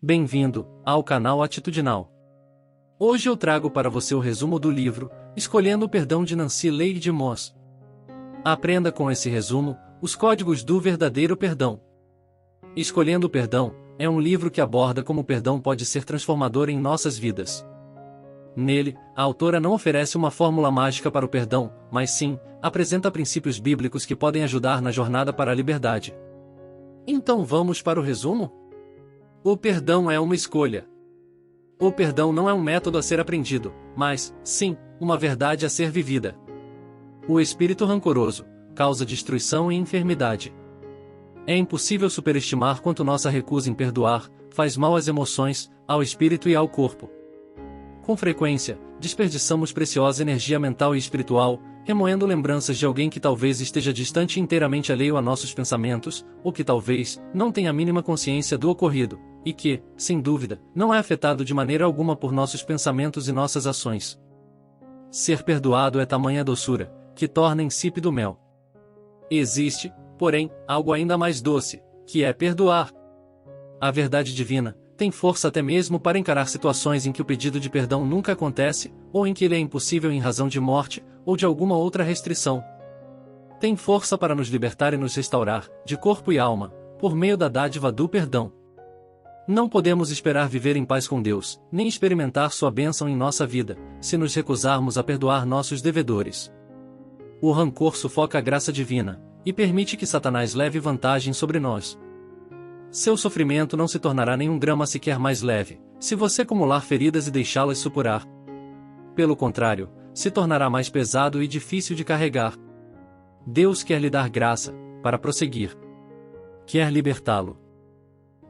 Bem-vindo ao canal Atitudinal. Hoje eu trago para você o resumo do livro Escolhendo o Perdão de Nancy Leigh Moss. Aprenda com esse resumo os códigos do verdadeiro perdão. Escolhendo o Perdão é um livro que aborda como o perdão pode ser transformador em nossas vidas. Nele, a autora não oferece uma fórmula mágica para o perdão, mas sim, apresenta princípios bíblicos que podem ajudar na jornada para a liberdade. Então vamos para o resumo? O perdão é uma escolha. O perdão não é um método a ser aprendido, mas, sim, uma verdade a ser vivida. O espírito rancoroso causa destruição e enfermidade. É impossível superestimar quanto nossa recusa em perdoar faz mal às emoções, ao espírito e ao corpo. Com frequência, desperdiçamos preciosa energia mental e espiritual, remoendo lembranças de alguém que talvez esteja distante e inteiramente alheio a nossos pensamentos, ou que talvez não tenha a mínima consciência do ocorrido, e que, sem dúvida, não é afetado de maneira alguma por nossos pensamentos e nossas ações. Ser perdoado é tamanha doçura, que torna insípido o mel. Existe, porém, algo ainda mais doce, que é perdoar. A verdade divina tem força até mesmo para encarar situações em que o pedido de perdão nunca acontece, ou em que ele é impossível em razão de morte, ou de alguma outra restrição. Tem força para nos libertar e nos restaurar, de corpo e alma, por meio da dádiva do perdão. Não podemos esperar viver em paz com Deus, nem experimentar sua bênção em nossa vida, se nos recusarmos a perdoar nossos devedores. O rancor sufoca a graça divina, e permite que Satanás leve vantagem sobre nós. Seu sofrimento não se tornará nenhum grama sequer mais leve, se você acumular feridas e deixá-las supurar. Pelo contrário, se tornará mais pesado e difícil de carregar. Deus quer lhe dar graça, para prosseguir. Quer libertá-lo.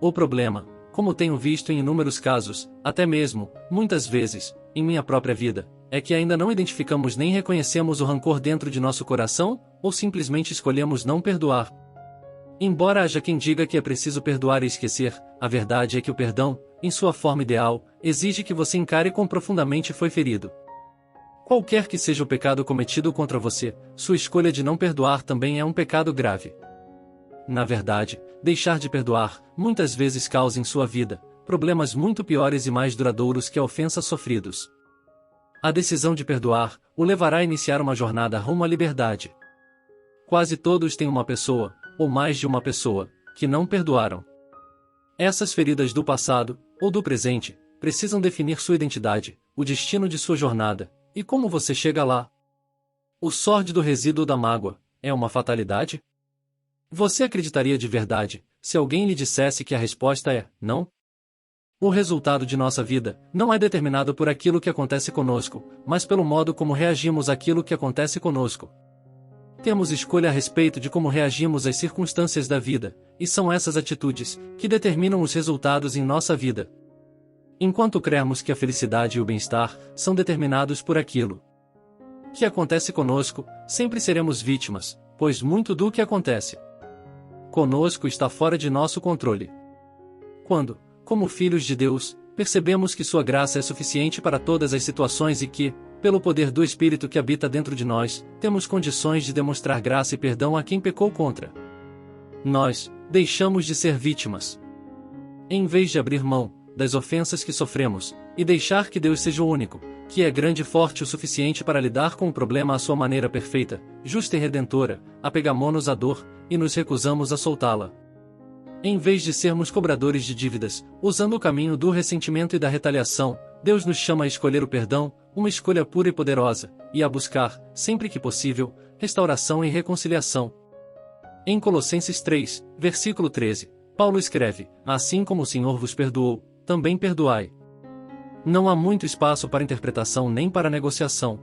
O problema, como tenho visto em inúmeros casos, até mesmo, muitas vezes, em minha própria vida, é que ainda não identificamos nem reconhecemos o rancor dentro de nosso coração, ou simplesmente escolhemos não perdoar. Embora haja quem diga que é preciso perdoar e esquecer, a verdade é que o perdão, em sua forma ideal, exige que você encare quão profundamente foi ferido. Qualquer que seja o pecado cometido contra você, sua escolha de não perdoar também é um pecado grave. Na verdade, deixar de perdoar, muitas vezes causa em sua vida, problemas muito piores e mais duradouros que a ofensas sofridos. A decisão de perdoar, o levará a iniciar uma jornada rumo à liberdade. Quase todos têm uma pessoa, ou mais de uma pessoa, que não perdoaram. Essas feridas do passado, ou do presente, precisam definir sua identidade, o destino de sua jornada, e como você chega lá. O sórdido resíduo da mágoa, é uma fatalidade? Você acreditaria de verdade, se alguém lhe dissesse que a resposta é, não? O resultado de nossa vida, não é determinado por aquilo que acontece conosco, mas pelo modo como reagimos àquilo que acontece conosco. Temos escolha a respeito de como reagimos às circunstâncias da vida, e são essas atitudes que determinam os resultados em nossa vida. Enquanto crermos que a felicidade e o bem-estar são determinados por aquilo que acontece conosco, sempre seremos vítimas, pois muito do que acontece conosco está fora de nosso controle. Quando, como filhos de Deus, percebemos que sua graça é suficiente para todas as situações e que, pelo poder do Espírito que habita dentro de nós, temos condições de demonstrar graça e perdão a quem pecou contra nós, deixamos de ser vítimas. Em vez de abrir mão das ofensas que sofremos, e deixar que Deus seja o único, que é grande e forte o suficiente para lidar com o problema à sua maneira perfeita, justa e redentora, apegamo-nos à dor, e nos recusamos a soltá-la. Em vez de sermos cobradores de dívidas, usando o caminho do ressentimento e da retaliação, Deus nos chama a escolher o perdão, uma escolha pura e poderosa, e a buscar, sempre que possível, restauração e reconciliação. Em Colossenses 3, versículo 13, Paulo escreve, assim como o Senhor vos perdoou, também perdoai. Não há muito espaço para interpretação nem para negociação.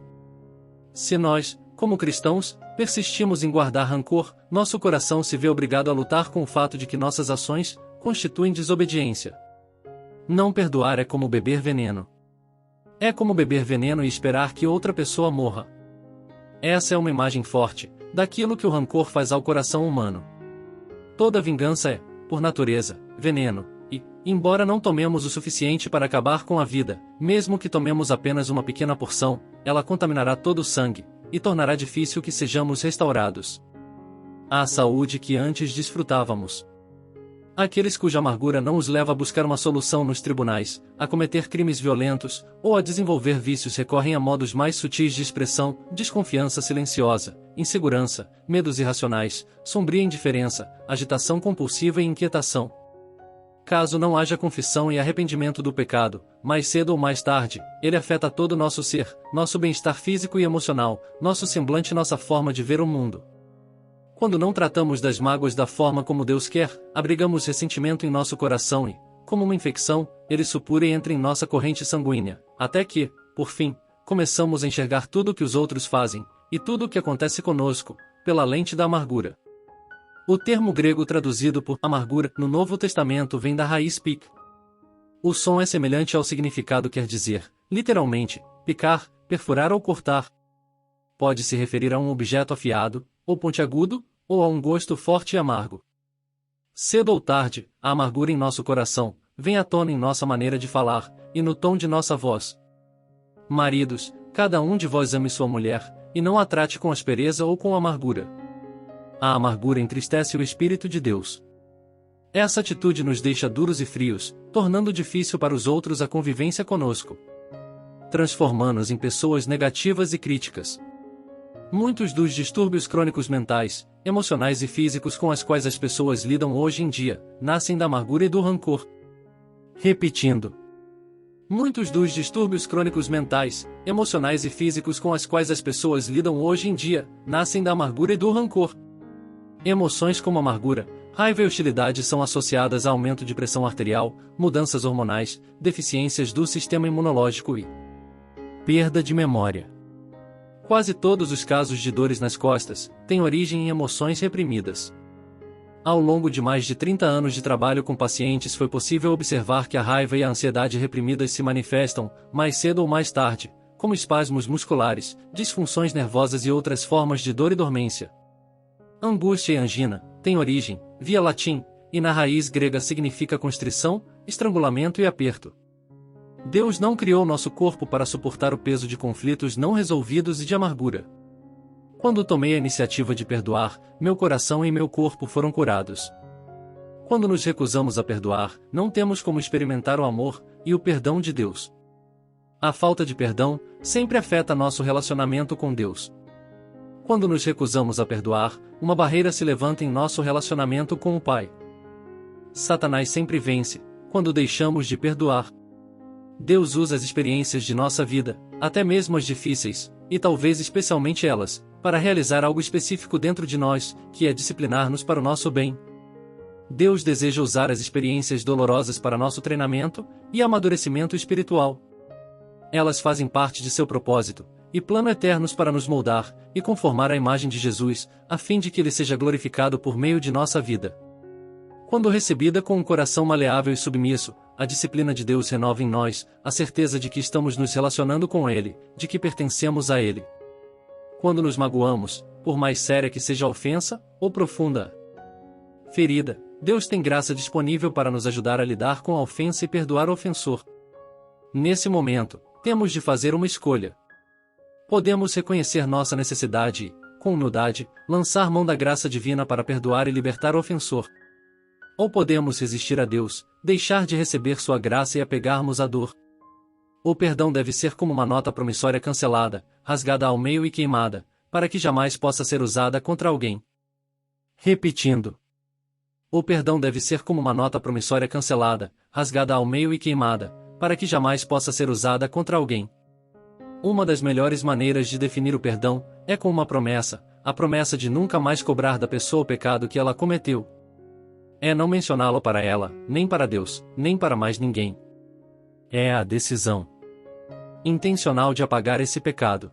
Se nós, como cristãos, persistimos em guardar rancor, nosso coração se vê obrigado a lutar com o fato de que nossas ações constituem desobediência. Não perdoar é como beber veneno. É como beber veneno e esperar que outra pessoa morra. Essa é uma imagem forte daquilo que o rancor faz ao coração humano. Toda vingança é, por natureza, veneno, e, embora não tomemos o suficiente para acabar com a vida, mesmo que tomemos apenas uma pequena porção, ela contaminará todo o sangue, e tornará difícil que sejamos restaurados à saúde que antes desfrutávamos. Aqueles cuja amargura não os leva a buscar uma solução nos tribunais, a cometer crimes violentos, ou a desenvolver vícios recorrem a modos mais sutis de expressão, desconfiança silenciosa, insegurança, medos irracionais, sombria indiferença, agitação compulsiva e inquietação. Caso não haja confissão e arrependimento do pecado, mais cedo ou mais tarde, ele afeta todo o nosso ser, nosso bem-estar físico e emocional, nosso semblante e nossa forma de ver o mundo. Quando não tratamos das mágoas da forma como Deus quer, abrigamos ressentimento em nosso coração e, como uma infecção, ele supura e entra em nossa corrente sanguínea, até que, por fim, começamos a enxergar tudo o que os outros fazem, e tudo o que acontece conosco, pela lente da amargura. O termo grego traduzido por amargura no Novo Testamento vem da raiz pik. O som é semelhante ao significado quer dizer, literalmente, picar, perfurar ou cortar. Pode se referir a um objeto afiado, ou pontiagudo, ou a um gosto forte e amargo. Cedo ou tarde, a amargura em nosso coração vem à tona em nossa maneira de falar, e no tom de nossa voz. Maridos, cada um de vós ame sua mulher, e não a trate com aspereza ou com amargura. A amargura entristece o Espírito de Deus. Essa atitude nos deixa duros e frios, tornando difícil para os outros a convivência conosco, transformando-nos em pessoas negativas e críticas. Muitos dos distúrbios crônicos mentais, emocionais e físicos com as quais as pessoas lidam hoje em dia, nascem da amargura e do rancor. Repetindo. Muitos dos distúrbios crônicos mentais, emocionais e físicos com as quais as pessoas lidam hoje em dia, nascem da amargura e do rancor. Emoções como amargura, raiva e hostilidade são associadas a aumento de pressão arterial, mudanças hormonais, deficiências do sistema imunológico e perda de memória. Quase todos os casos de dores nas costas têm origem em emoções reprimidas. Ao longo de mais de 30 anos de trabalho com pacientes foi possível observar que a raiva e a ansiedade reprimidas se manifestam, mais cedo ou mais tarde, como espasmos musculares, disfunções nervosas e outras formas de dor e dormência. Angústia e angina têm origem, via latim, e na raiz grega significa constrição, estrangulamento e aperto. Deus não criou nosso corpo para suportar o peso de conflitos não resolvidos e de amargura. Quando tomei a iniciativa de perdoar, meu coração e meu corpo foram curados. Quando nos recusamos a perdoar, não temos como experimentar o amor e o perdão de Deus. A falta de perdão sempre afeta nosso relacionamento com Deus. Quando nos recusamos a perdoar, uma barreira se levanta em nosso relacionamento com o Pai. Satanás sempre vence quando deixamos de perdoar. Deus usa as experiências de nossa vida, até mesmo as difíceis, e talvez especialmente elas, para realizar algo específico dentro de nós, que é disciplinar-nos para o nosso bem. Deus deseja usar as experiências dolorosas para nosso treinamento e amadurecimento espiritual. Elas fazem parte de seu propósito e plano eternos para nos moldar e conformar à imagem de Jesus, a fim de que ele seja glorificado por meio de nossa vida. Quando recebida com um coração maleável e submisso, a disciplina de Deus renova em nós a certeza de que estamos nos relacionando com Ele, de que pertencemos a Ele. Quando nos magoamos, por mais séria que seja a ofensa, ou profunda ferida, Deus tem graça disponível para nos ajudar a lidar com a ofensa e perdoar o ofensor. Nesse momento, temos de fazer uma escolha. Podemos reconhecer nossa necessidade e, com humildade, lançar mão da graça divina para perdoar e libertar o ofensor. Ou podemos resistir a Deus, deixar de receber sua graça e apegarmos à dor. O perdão deve ser como uma nota promissória cancelada, rasgada ao meio e queimada, para que jamais possa ser usada contra alguém. Repetindo. O perdão deve ser como uma nota promissória cancelada, rasgada ao meio e queimada, para que jamais possa ser usada contra alguém. Uma das melhores maneiras de definir o perdão é com uma promessa, a promessa de nunca mais cobrar da pessoa o pecado que ela cometeu. É não mencioná-lo para ela, nem para Deus, nem para mais ninguém. É a decisão intencional de apagar esse pecado.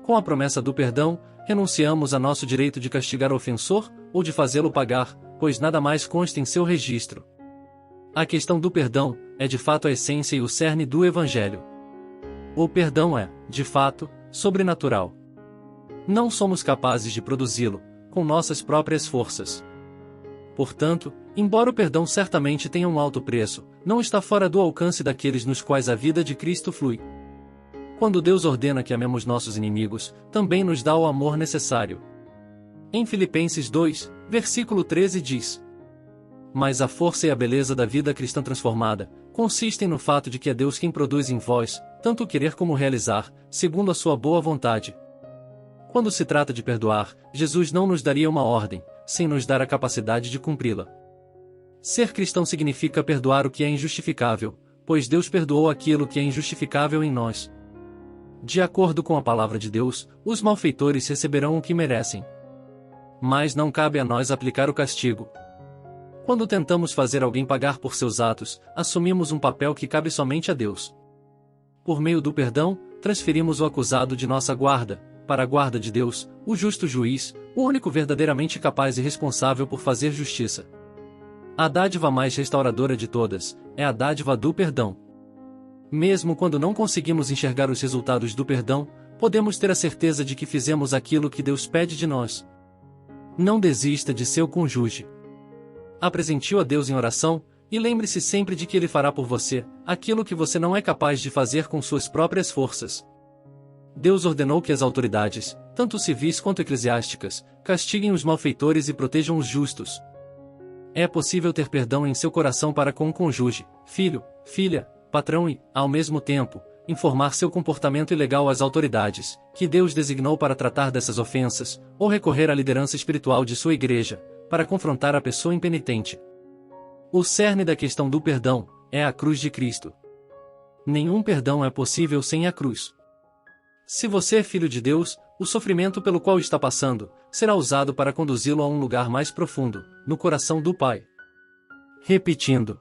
Com a promessa do perdão, renunciamos a nosso direito de castigar o ofensor, ou de fazê-lo pagar, pois nada mais consta em seu registro. A questão do perdão é de fato a essência e o cerne do Evangelho. O perdão é, de fato, sobrenatural. Não somos capazes de produzi-lo, com nossas próprias forças. Portanto, embora o perdão certamente tenha um alto preço, não está fora do alcance daqueles nos quais a vida de Cristo flui. Quando Deus ordena que amemos nossos inimigos, também nos dá o amor necessário. Em Filipenses 2, versículo 13 diz: Mas a força e a beleza da vida cristã transformada consistem no fato de que é Deus quem produz em vós, tanto o querer como o realizar, segundo a sua boa vontade. Quando se trata de perdoar, Jesus não nos daria uma ordem, sem nos dar a capacidade de cumpri-la. Ser cristão significa perdoar o que é injustificável, pois Deus perdoou aquilo que é injustificável em nós. De acordo com a palavra de Deus, os malfeitores receberão o que merecem. Mas não cabe a nós aplicar o castigo. Quando tentamos fazer alguém pagar por seus atos, assumimos um papel que cabe somente a Deus. Por meio do perdão, transferimos o acusado de nossa guarda para a guarda de Deus, o justo juiz, o único verdadeiramente capaz e responsável por fazer justiça. A dádiva mais restauradora de todas é a dádiva do perdão. Mesmo quando não conseguimos enxergar os resultados do perdão, podemos ter a certeza de que fizemos aquilo que Deus pede de nós. Não desista de seu cônjuge. Apresente-o a Deus em oração, e lembre-se sempre de que Ele fará por você aquilo que você não é capaz de fazer com suas próprias forças. Deus ordenou que as autoridades, tanto civis quanto eclesiásticas, castiguem os malfeitores e protejam os justos. É possível ter perdão em seu coração para com o cônjuge, filho, filha, patrão e, ao mesmo tempo, informar seu comportamento ilegal às autoridades, que Deus designou para tratar dessas ofensas, ou recorrer à liderança espiritual de sua igreja, para confrontar a pessoa impenitente. O cerne da questão do perdão é a cruz de Cristo. Nenhum perdão é possível sem a cruz. Se você é filho de Deus, o sofrimento pelo qual está passando será usado para conduzi-lo a um lugar mais profundo, no coração do Pai. Repetindo.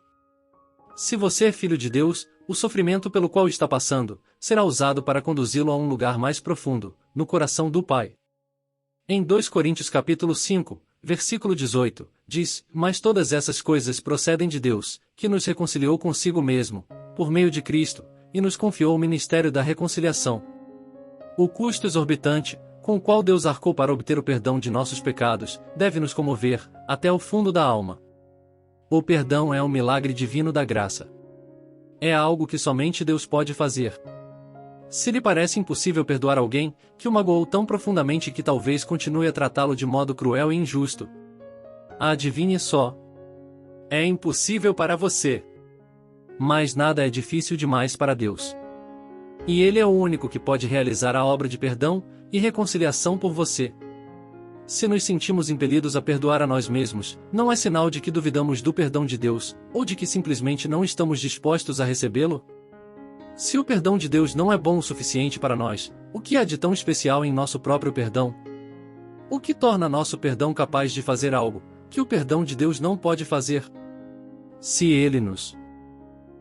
Se você é filho de Deus, o sofrimento pelo qual está passando será usado para conduzi-lo a um lugar mais profundo, no coração do Pai. Em 2 Coríntios capítulo 5, versículo 18, diz: Mas todas essas coisas procedem de Deus, que nos reconciliou consigo mesmo, por meio de Cristo, e nos confiou o ministério da reconciliação. O custo exorbitante, com o qual Deus arcou para obter o perdão de nossos pecados, deve nos comover, até o fundo da alma. O perdão é um milagre divino da graça. É algo que somente Deus pode fazer. Se lhe parece impossível perdoar alguém que o magoou tão profundamente que talvez continue a tratá-lo de modo cruel e injusto, adivinhe só. É impossível para você. Mas nada é difícil demais para Deus. E Ele é o único que pode realizar a obra de perdão e reconciliação por você. Se nos sentimos impelidos a perdoar a nós mesmos, não é sinal de que duvidamos do perdão de Deus, ou de que simplesmente não estamos dispostos a recebê-lo? Se o perdão de Deus não é bom o suficiente para nós, o que há de tão especial em nosso próprio perdão? O que torna nosso perdão capaz de fazer algo que o perdão de Deus não pode fazer? Se Ele nos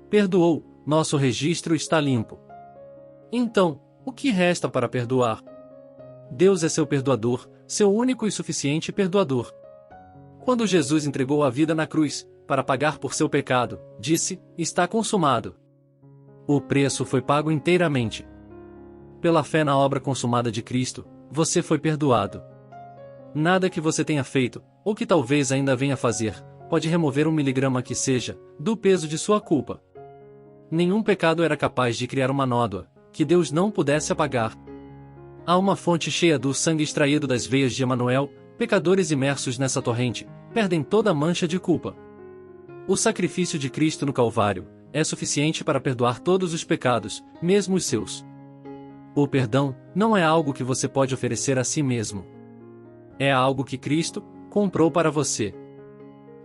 perdoou, nosso registro está limpo. Então, o que resta para perdoar? Deus é seu perdoador, seu único e suficiente perdoador. Quando Jesus entregou a vida na cruz, para pagar por seu pecado, disse: Está consumado. O preço foi pago inteiramente. Pela fé na obra consumada de Cristo, você foi perdoado. Nada que você tenha feito, ou que talvez ainda venha a fazer, pode remover 1 miligrama que seja, do peso de sua culpa. Nenhum pecado era capaz de criar uma nódoa que Deus não pudesse apagar. Há uma fonte cheia do sangue extraído das veias de Emanuel, pecadores imersos nessa torrente, perdem toda a mancha de culpa. O sacrifício de Cristo no Calvário é suficiente para perdoar todos os pecados, mesmo os seus. O perdão não é algo que você pode oferecer a si mesmo. É algo que Cristo comprou para você.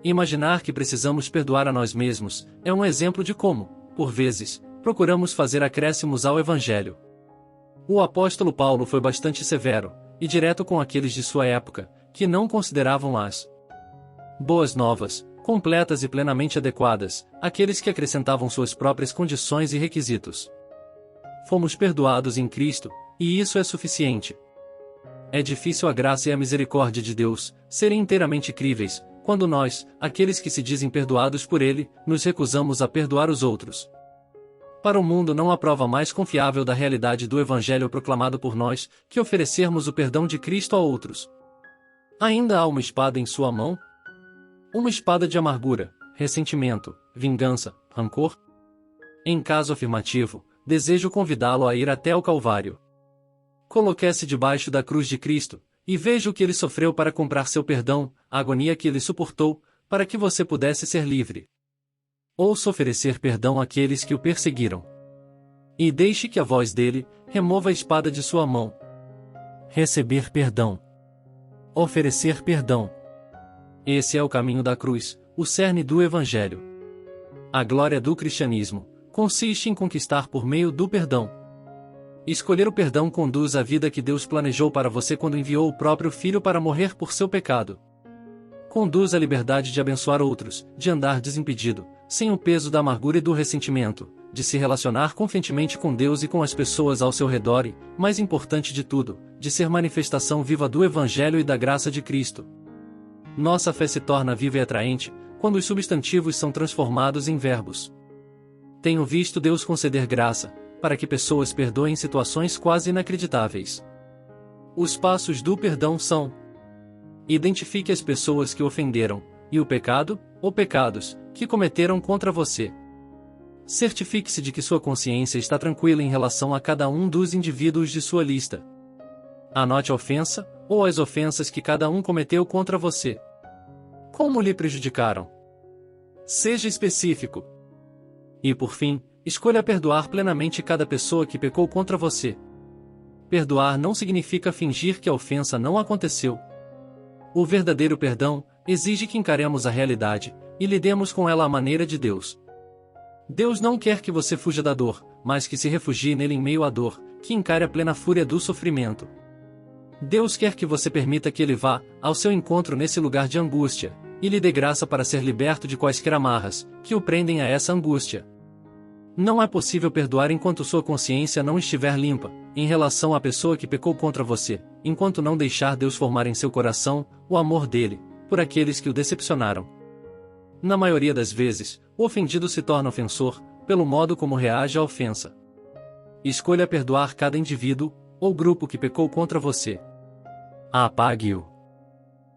Imaginar que precisamos perdoar a nós mesmos é um exemplo de como, por vezes, procuramos fazer acréscimos ao Evangelho. O apóstolo Paulo foi bastante severo e direto com aqueles de sua época, que não consideravam as boas novas, completas e plenamente adequadas, aqueles que acrescentavam suas próprias condições e requisitos. Fomos perdoados em Cristo, e isso é suficiente. É difícil a graça e a misericórdia de Deus serem inteiramente críveis, quando nós, aqueles que se dizem perdoados por Ele, nos recusamos a perdoar os outros. Para o mundo não há prova mais confiável da realidade do Evangelho proclamado por nós, que oferecermos o perdão de Cristo a outros. Ainda há uma espada em sua mão? Uma espada de amargura, ressentimento, vingança, rancor? Em caso afirmativo, desejo convidá-lo a ir até o Calvário. Coloque-se debaixo da cruz de Cristo, e veja o que ele sofreu para comprar seu perdão, a agonia que ele suportou, para que você pudesse ser livre. Ouça oferecer perdão àqueles que o perseguiram. E deixe que a voz dele remova a espada de sua mão. Receber perdão. Oferecer perdão. Esse é o caminho da cruz, o cerne do Evangelho. A glória do cristianismo consiste em conquistar por meio do perdão. Escolher o perdão conduz à vida que Deus planejou para você quando enviou o próprio Filho para morrer por seu pecado. Conduz à liberdade de abençoar outros, de andar desimpedido, sem o peso da amargura e do ressentimento, de se relacionar confiantemente com Deus e com as pessoas ao seu redor e, mais importante de tudo, de ser manifestação viva do Evangelho e da graça de Cristo. Nossa fé se torna viva e atraente quando os substantivos são transformados em verbos. Tenho visto Deus conceder graça, para que pessoas perdoem situações quase inacreditáveis. Os passos do perdão são: identifique as pessoas que ofenderam, e o pecado, ou pecados, que cometeram contra você. Certifique-se de que sua consciência está tranquila em relação a cada um dos indivíduos de sua lista. Anote a ofensa, ou as ofensas que cada um cometeu contra você. Como lhe prejudicaram? Seja específico. E por fim, escolha perdoar plenamente cada pessoa que pecou contra você. Perdoar não significa fingir que a ofensa não aconteceu. O verdadeiro perdão exige que encaremos a realidade e lidemos com ela à maneira de Deus. Deus não quer que você fuja da dor, mas que se refugie nele em meio à dor, que encare a plena fúria do sofrimento. Deus quer que você permita que ele vá ao seu encontro nesse lugar de angústia, e lhe dê graça para ser liberto de quaisquer amarras que o prendem a essa angústia. Não é possível perdoar enquanto sua consciência não estiver limpa, em relação à pessoa que pecou contra você, enquanto não deixar Deus formar em seu coração o amor dele, por aqueles que o decepcionaram. Na maioria das vezes, o ofendido se torna ofensor, pelo modo como reage à ofensa. Escolha perdoar cada indivíduo, ou grupo que pecou contra você. Apague-o.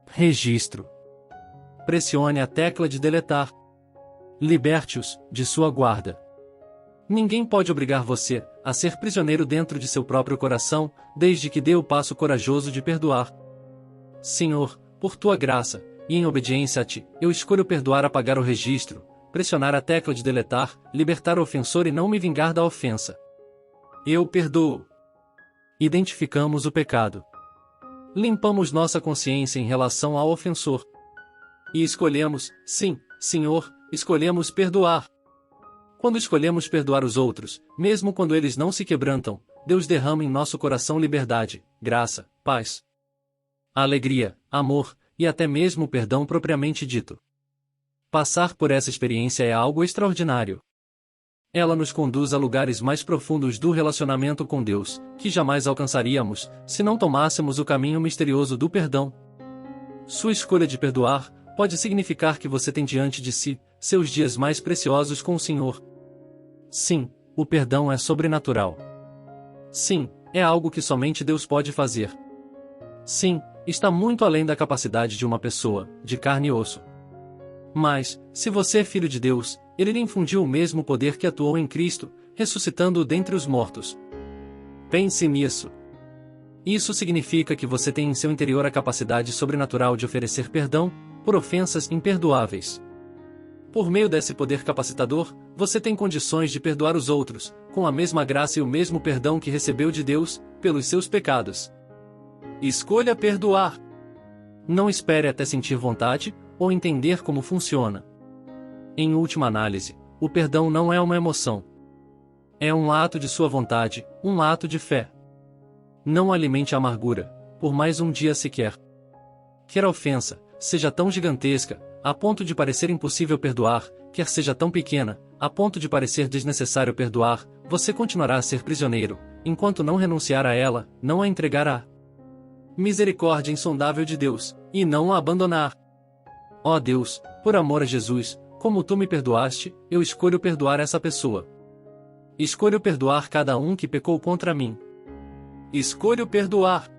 Registro. Pressione a tecla de deletar. Liberte-os de sua guarda. Ninguém pode obrigar você a ser prisioneiro dentro de seu próprio coração, desde que dê o passo corajoso de perdoar. Senhor, por tua graça, e em obediência a ti, eu escolho perdoar, apagar o registro, pressionar a tecla de deletar, libertar o ofensor e não me vingar da ofensa. Eu perdoo. Identificamos o pecado. Limpamos nossa consciência em relação ao ofensor. E escolhemos, sim, Senhor, escolhemos perdoar. Quando escolhemos perdoar os outros, mesmo quando eles não se quebrantam, Deus derrama em nosso coração liberdade, graça, paz, alegria, amor, e até mesmo perdão propriamente dito. Passar por essa experiência é algo extraordinário. Ela nos conduz a lugares mais profundos do relacionamento com Deus, que jamais alcançaríamos, se não tomássemos o caminho misterioso do perdão. Sua escolha de perdoar pode significar que você tem diante de si seus dias mais preciosos com o Senhor. Sim, o perdão é sobrenatural. Sim, é algo que somente Deus pode fazer. Sim, está muito além da capacidade de uma pessoa, de carne e osso. Mas, se você é filho de Deus, Ele lhe infundiu o mesmo poder que atuou em Cristo, ressuscitando-o dentre os mortos. Pense nisso. Isso significa que você tem em seu interior a capacidade sobrenatural de oferecer perdão por ofensas imperdoáveis. Por meio desse poder capacitador, você tem condições de perdoar os outros, com a mesma graça e o mesmo perdão que recebeu de Deus, pelos seus pecados. Escolha perdoar. Não espere até sentir vontade, ou entender como funciona. Em última análise, o perdão não é uma emoção. É um ato de sua vontade, um ato de fé. Não alimente a amargura, por mais um dia sequer. Quer a ofensa seja tão gigantesca, a ponto de parecer impossível perdoar, quer seja tão pequena, a ponto de parecer desnecessário perdoar, você continuará a ser prisioneiro, enquanto não renunciar a ela, não a entregar à misericórdia insondável de Deus, e não a abandonar. Ó Deus, por amor a Jesus, como tu me perdoaste, eu escolho perdoar essa pessoa. Escolho perdoar cada um que pecou contra mim. Escolho perdoar.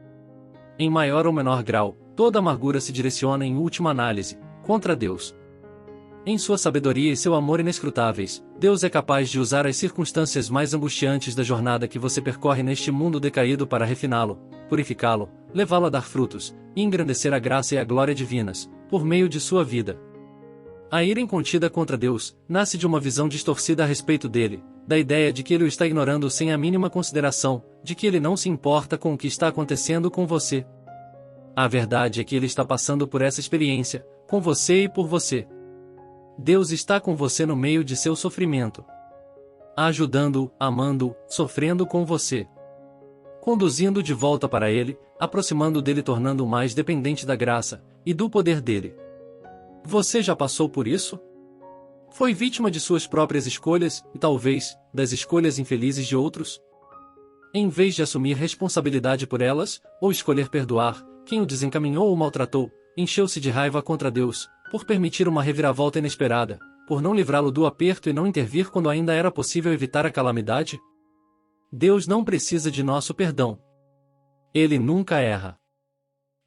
Em maior ou menor grau, toda amargura se direciona em última análise, contra Deus. Em sua sabedoria e seu amor inescrutáveis, Deus é capaz de usar as circunstâncias mais angustiantes da jornada que você percorre neste mundo decaído para refiná-lo, purificá-lo, levá-lo a dar frutos, e engrandecer a graça e a glória divinas, por meio de sua vida. A ira incontida contra Deus nasce de uma visão distorcida a respeito dele, da ideia de que ele o está ignorando sem a mínima consideração, de que ele não se importa com o que está acontecendo com você. A verdade é que ele está passando por essa experiência, com você e por você. Deus está com você no meio de seu sofrimento, ajudando-o, amando-o, sofrendo com você, conduzindo de volta para ele, aproximando dele, tornando-o mais dependente da graça e do poder dele. Você já passou por isso? Foi vítima de suas próprias escolhas e talvez das escolhas infelizes de outros? Em vez de assumir responsabilidade por elas, ou escolher perdoar quem o desencaminhou ou maltratou, encheu-se de raiva contra Deus, por permitir uma reviravolta inesperada, por não livrá-lo do aperto e não intervir quando ainda era possível evitar a calamidade? Deus não precisa de nosso perdão. Ele nunca erra.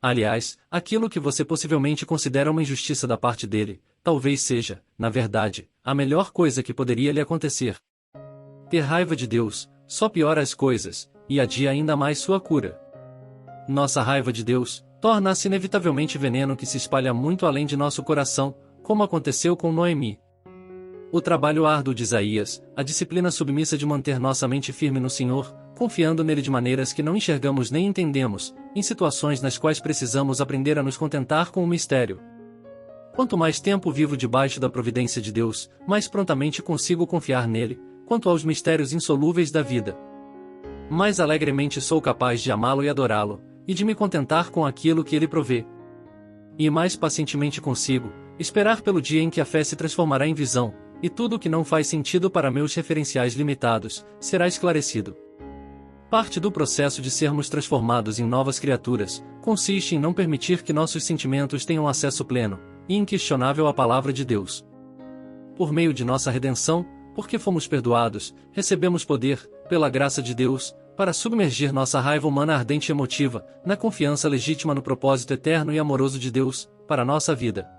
Aliás, aquilo que você possivelmente considera uma injustiça da parte dele, talvez seja, na verdade, a melhor coisa que poderia lhe acontecer. Ter raiva de Deus só piora as coisas, e adia ainda mais sua cura. Nossa raiva de Deus torna-se inevitavelmente veneno que se espalha muito além de nosso coração, como aconteceu com Noemi. O trabalho árduo de Isaías, a disciplina submissa de manter nossa mente firme no Senhor, confiando nele de maneiras que não enxergamos nem entendemos, em situações nas quais precisamos aprender a nos contentar com o mistério. Quanto mais tempo vivo debaixo da providência de Deus, mais prontamente consigo confiar nele, quanto aos mistérios insolúveis da vida. Mais alegremente sou capaz de amá-lo e adorá-lo, e de me contentar com aquilo que ele provê. E mais pacientemente consigo esperar pelo dia em que a fé se transformará em visão, e tudo o que não faz sentido para meus referenciais limitados será esclarecido. Parte do processo de sermos transformados em novas criaturas consiste em não permitir que nossos sentimentos tenham acesso pleno e inquestionável à palavra de Deus. Por meio de nossa redenção, porque fomos perdoados, recebemos poder, pela graça de Deus, para submergir nossa raiva humana ardente e emotiva, na confiança legítima no propósito eterno e amoroso de Deus, para nossa vida.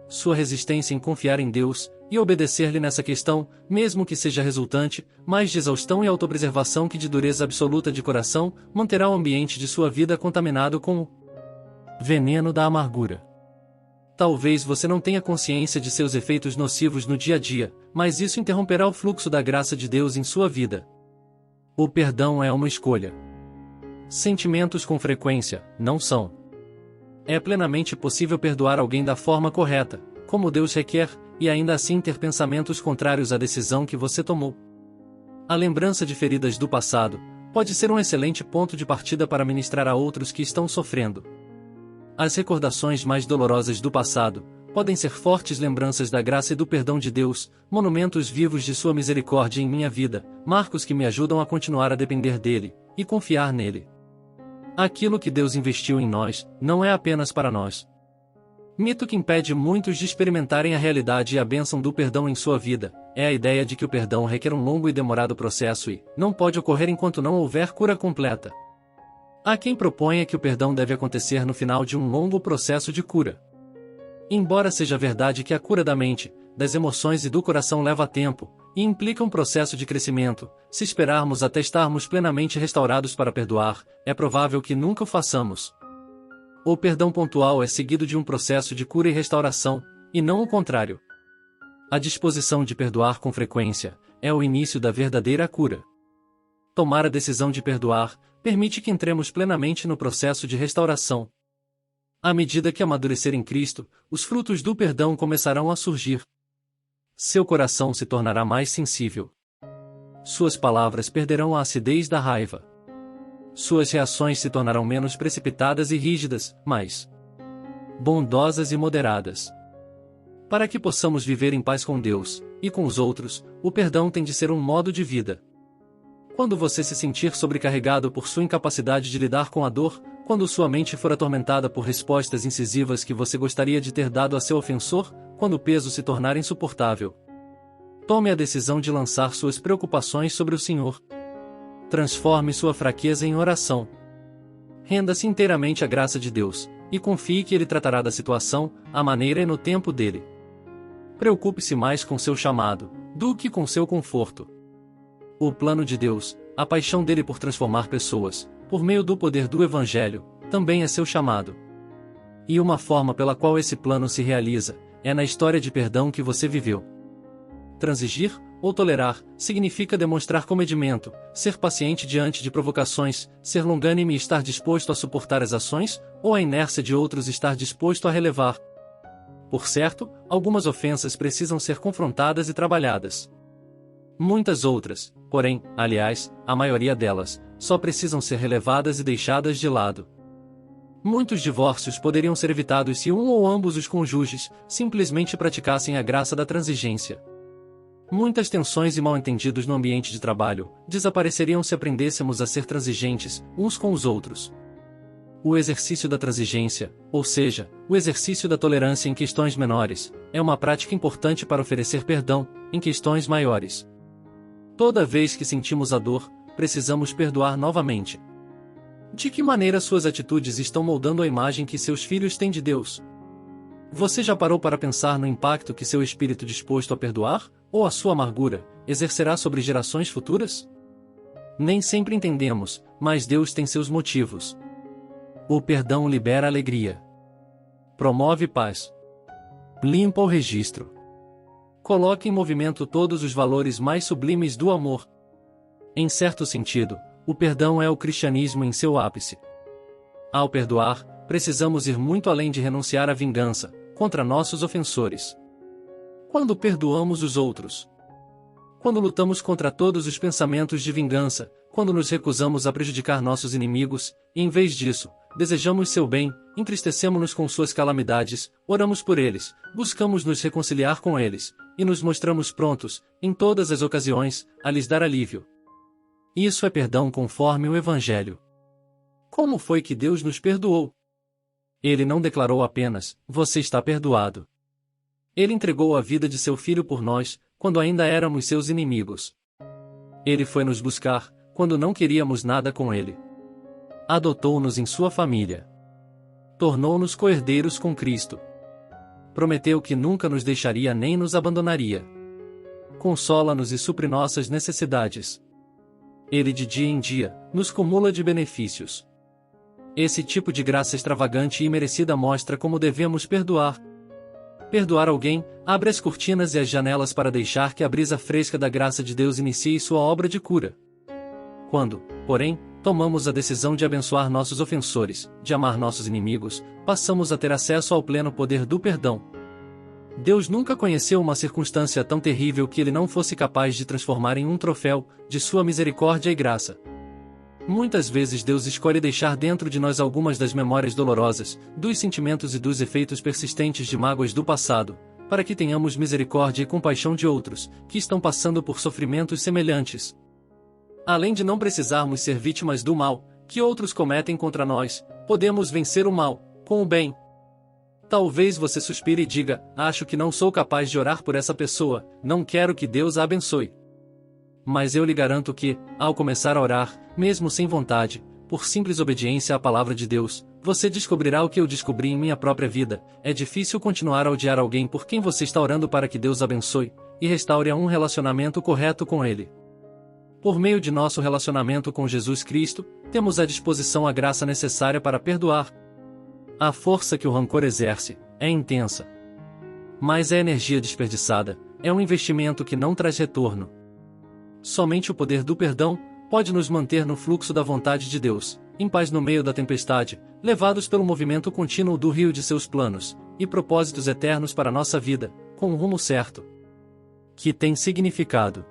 Sua resistência em confiar em Deus, e obedecer-lhe nessa questão, mesmo que seja resultante, mais de exaustão e autopreservação que de dureza absoluta de coração, manterá o ambiente de sua vida contaminado com o veneno da amargura. Talvez você não tenha consciência de seus efeitos nocivos no dia a dia, mas isso interromperá o fluxo da graça de Deus em sua vida. O perdão é uma escolha. Sentimentos com frequência não são. É plenamente possível perdoar alguém da forma correta, como Deus requer, e ainda assim ter pensamentos contrários à decisão que você tomou. A lembrança de feridas do passado pode ser um excelente ponto de partida para ministrar a outros que estão sofrendo. As recordações mais dolorosas do passado podem ser fortes lembranças da graça e do perdão de Deus, monumentos vivos de sua misericórdia em minha vida, marcos que me ajudam a continuar a depender dele e confiar nele. Aquilo que Deus investiu em nós não é apenas para nós. Mito que impede muitos de experimentarem a realidade e a bênção do perdão em sua vida é a ideia de que o perdão requer um longo e demorado processo e não pode ocorrer enquanto não houver cura completa. Há quem proponha que o perdão deve acontecer no final de um longo processo de cura. Embora seja verdade que a cura da mente, das emoções e do coração leva tempo, e implica um processo de crescimento, se esperarmos até estarmos plenamente restaurados para perdoar, é provável que nunca o façamos. O perdão pontual é seguido de um processo de cura e restauração, e não o contrário. A disposição de perdoar com frequência é o início da verdadeira cura. Tomar a decisão de perdoar permite que entremos plenamente no processo de restauração. À medida que amadurecer em Cristo, os frutos do perdão começarão a surgir. Seu coração se tornará mais sensível. Suas palavras perderão a acidez da raiva. Suas reações se tornarão menos precipitadas e rígidas, mais bondosas e moderadas. Para que possamos viver em paz com Deus e com os outros, o perdão tem de ser um modo de vida. Quando você se sentir sobrecarregado por sua incapacidade de lidar com a dor, quando sua mente for atormentada por respostas incisivas que você gostaria de ter dado a seu ofensor, quando o peso se tornar insuportável, tome a decisão de lançar suas preocupações sobre o Senhor. Transforme sua fraqueza em oração. Renda-se inteiramente à graça de Deus, e confie que Ele tratará da situação, à maneira e no tempo dele. Preocupe-se mais com seu chamado, do que com seu conforto. O plano de Deus, a paixão dele por transformar pessoas, por meio do poder do Evangelho, também é seu chamado. E uma forma pela qual esse plano se realiza, é na história de perdão que você viveu. Transigir, ou tolerar, significa demonstrar comedimento, ser paciente diante de provocações, ser longânime e estar disposto a suportar as ações, ou a inércia de outros estar disposto a relevar. Por certo, algumas ofensas precisam ser confrontadas e trabalhadas. Muitas outras, porém, aliás, a maioria delas, só precisam ser relevadas e deixadas de lado. Muitos divórcios poderiam ser evitados se um ou ambos os cônjuges simplesmente praticassem a graça da transigência. Muitas tensões e mal-entendidos no ambiente de trabalho desapareceriam se aprendêssemos a ser transigentes uns com os outros. O exercício da transigência, ou seja, o exercício da tolerância em questões menores, é uma prática importante para oferecer perdão em questões maiores. Toda vez que sentimos a dor, precisamos perdoar novamente. De que maneira suas atitudes estão moldando a imagem que seus filhos têm de Deus? Você já parou para pensar no impacto que seu espírito disposto a perdoar, ou a sua amargura, exercerá sobre gerações futuras? Nem sempre entendemos, mas Deus tem seus motivos. O perdão libera alegria. Promove paz. Limpa o registro. Coloca em movimento todos os valores mais sublimes do amor. Em certo sentido, o perdão é o cristianismo em seu ápice. Ao perdoar, precisamos ir muito além de renunciar à vingança contra nossos ofensores. Quando perdoamos os outros, quando lutamos contra todos os pensamentos de vingança, quando nos recusamos a prejudicar nossos inimigos, e em vez disso, desejamos seu bem, entristecemos-nos com suas calamidades, oramos por eles, buscamos nos reconciliar com eles, e nos mostramos prontos, em todas as ocasiões, a lhes dar alívio. Isso é perdão conforme o Evangelho. Como foi que Deus nos perdoou? Ele não declarou apenas, você está perdoado. Ele entregou a vida de seu Filho por nós, quando ainda éramos seus inimigos. Ele foi nos buscar, quando não queríamos nada com ele. Adotou-nos em sua família. Tornou-nos co-herdeiros com Cristo. Prometeu que nunca nos deixaria nem nos abandonaria. Consola-nos e supre nossas necessidades. Ele de dia em dia, nos cumula de benefícios. Esse tipo de graça extravagante e imerecida mostra como devemos perdoar. Perdoar alguém, abre as cortinas e as janelas para deixar que a brisa fresca da graça de Deus inicie sua obra de cura. Quando, porém, tomamos a decisão de abençoar nossos ofensores, de amar nossos inimigos, passamos a ter acesso ao pleno poder do perdão. Deus nunca conheceu uma circunstância tão terrível que ele não fosse capaz de transformar em um troféu de sua misericórdia e graça. Muitas vezes Deus escolhe deixar dentro de nós algumas das memórias dolorosas, dos sentimentos e dos efeitos persistentes de mágoas do passado, para que tenhamos misericórdia e compaixão de outros, que estão passando por sofrimentos semelhantes. Além de não precisarmos ser vítimas do mal que outros cometem contra nós, podemos vencer o mal com o bem. Talvez você suspire e diga, acho que não sou capaz de orar por essa pessoa, não quero que Deus a abençoe. Mas eu lhe garanto que, ao começar a orar, mesmo sem vontade, por simples obediência à palavra de Deus, você descobrirá o que eu descobri em minha própria vida. É difícil continuar a odiar alguém por quem você está orando para que Deus abençoe e restaure um relacionamento correto com Ele. Por meio de nosso relacionamento com Jesus Cristo, temos à disposição a graça necessária para perdoar. A força que o rancor exerce é intensa. Mas a energia desperdiçada é um investimento que não traz retorno. Somente o poder do perdão pode nos manter no fluxo da vontade de Deus, em paz no meio da tempestade, levados pelo movimento contínuo do rio de seus planos e propósitos eternos para nossa vida, com um rumo certo, que tem significado.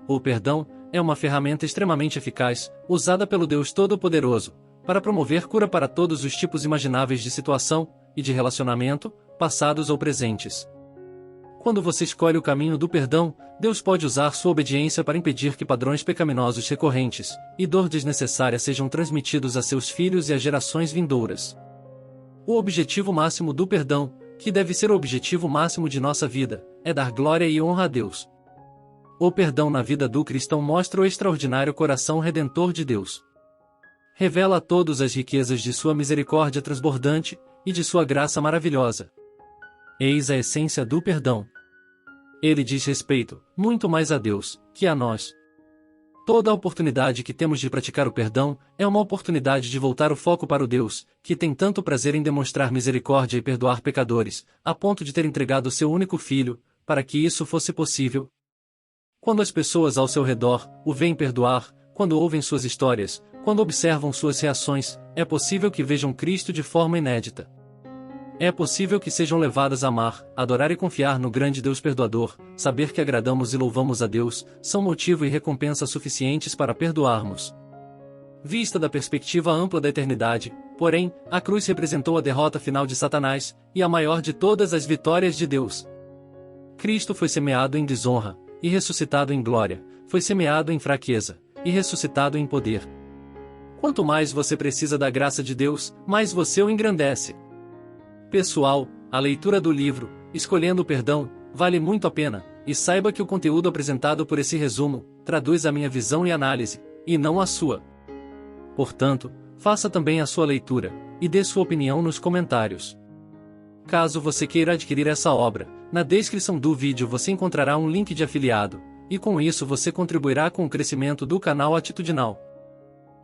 O perdão é uma ferramenta extremamente eficaz, usada pelo Deus Todo-Poderoso, para promover cura para todos os tipos imagináveis de situação e de relacionamento, passados ou presentes. Quando você escolhe o caminho do perdão, Deus pode usar sua obediência para impedir que padrões pecaminosos recorrentes e dor desnecessária sejam transmitidos a seus filhos e às gerações vindouras. O objetivo máximo do perdão, que deve ser o objetivo máximo de nossa vida, é dar glória e honra a Deus. O perdão na vida do cristão mostra o extraordinário coração redentor de Deus. Revela a todos as riquezas de sua misericórdia transbordante e de sua graça maravilhosa. Eis a essência do perdão. Ele diz respeito, muito mais a Deus, que a nós. Toda a oportunidade que temos de praticar o perdão é uma oportunidade de voltar o foco para o Deus, que tem tanto prazer em demonstrar misericórdia e perdoar pecadores, a ponto de ter entregado seu único filho, para que isso fosse possível. Quando as pessoas ao seu redor o veem perdoar, quando ouvem suas histórias, quando observam suas reações, é possível que vejam Cristo de forma inédita. É possível que sejam levadas a amar, adorar e confiar no grande Deus perdoador. Saber que agradamos e louvamos a Deus são motivo e recompensa suficientes para perdoarmos. Vista da perspectiva ampla da eternidade, porém, a cruz representou a derrota final de Satanás e a maior de todas as vitórias de Deus. Cristo foi semeado em desonra e ressuscitado em glória, foi semeado em fraqueza e ressuscitado em poder. Quanto mais você precisa da graça de Deus, mais você o engrandece. Pessoal, a leitura do livro, Escolhendo o Perdão, vale muito a pena, e saiba que o conteúdo apresentado por esse resumo traduz a minha visão e análise, e não a sua. Portanto, faça também a sua leitura, e dê sua opinião nos comentários. Caso você queira adquirir essa obra, na descrição do vídeo você encontrará um link de afiliado, e com isso você contribuirá com o crescimento do canal Atitudinal.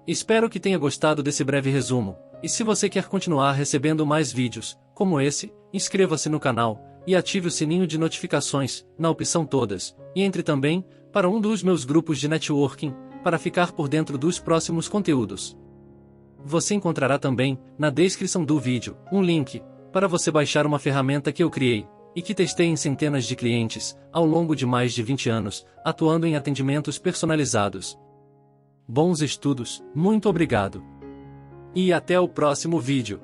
Espero que tenha gostado desse breve resumo, e se você quer continuar recebendo mais vídeos, como esse, inscreva-se no canal, e ative o sininho de notificações, na opção todas, e entre também, para um dos meus grupos de networking, para ficar por dentro dos próximos conteúdos. Você encontrará também, na descrição do vídeo, um link, para você baixar uma ferramenta que eu criei, e que testei em centenas de clientes, ao longo de mais de 20 anos, atuando em atendimentos personalizados. Bons estudos, muito obrigado. E até o próximo vídeo.